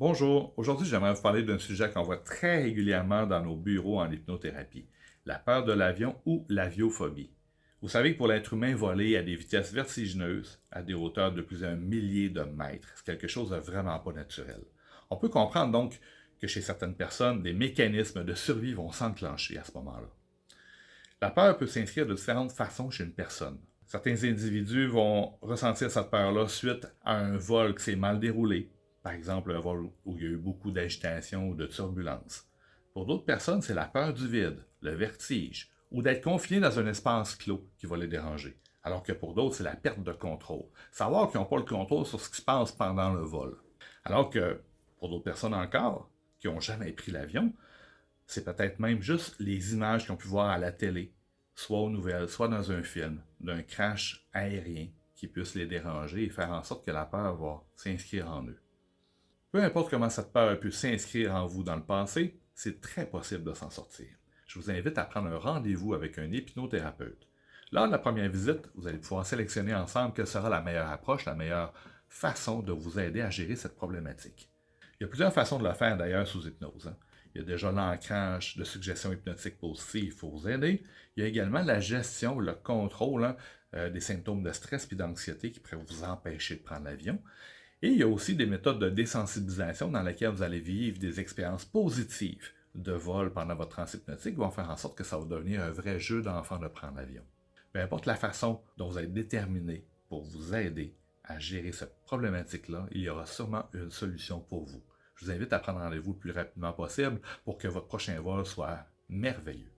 Bonjour, aujourd'hui j'aimerais vous parler d'un sujet qu'on voit très régulièrement dans nos bureaux en hypnothérapie, la peur de l'avion ou l'aviophobie. Vous savez que pour l'être humain, voler à des vitesses vertigineuses, à des hauteurs de plusieurs milliers de mètres, c'est quelque chose de vraiment pas naturel. On peut comprendre donc que chez certaines personnes, des mécanismes de survie vont s'enclencher à ce moment-là. La peur peut s'inscrire de différentes façons chez une personne. Certains individus vont ressentir cette peur-là suite à un vol qui s'est mal déroulé, par exemple un vol où il y a eu beaucoup d'agitation ou de turbulence. Pour d'autres personnes, c'est la peur du vide, le vertige, ou d'être confiné dans un espace clos qui va les déranger. Alors que pour d'autres, c'est la perte de contrôle. Savoir qu'ils n'ont pas le contrôle sur ce qui se passe pendant le vol. Alors que pour d'autres personnes encore, qui n'ont jamais pris l'avion, c'est peut-être même juste les images qu'ils ont pu voir à la télé, soit aux nouvelles, soit dans un film, d'un crash aérien qui puisse les déranger et faire en sorte que la peur va s'inscrire en eux. Peu importe comment cette peur a pu s'inscrire en vous dans le passé, c'est très possible de s'en sortir. Je vous invite à prendre un rendez-vous avec un hypnothérapeute. Lors de la première visite, vous allez pouvoir sélectionner ensemble quelle sera la meilleure approche, la meilleure façon de vous aider à gérer cette problématique. Il y a plusieurs façons de le faire d'ailleurs sous hypnose. Il y a déjà l'ancrage de suggestions hypnotiques positives pour vous aider. Il y a également la gestion, le contrôle des symptômes de stress et d'anxiété qui pourraient vous empêcher de prendre l'avion. Et il y a aussi des méthodes de désensibilisation dans lesquelles vous allez vivre des expériences positives de vol pendant votre transe hypnotique qui vont faire en sorte que ça va devenir un vrai jeu d'enfant de prendre l'avion. Peu importe la façon dont vous êtes déterminé pour vous aider à gérer cette problématique-là, il y aura sûrement une solution pour vous. Je vous invite à prendre rendez-vous le plus rapidement possible pour que votre prochain vol soit merveilleux.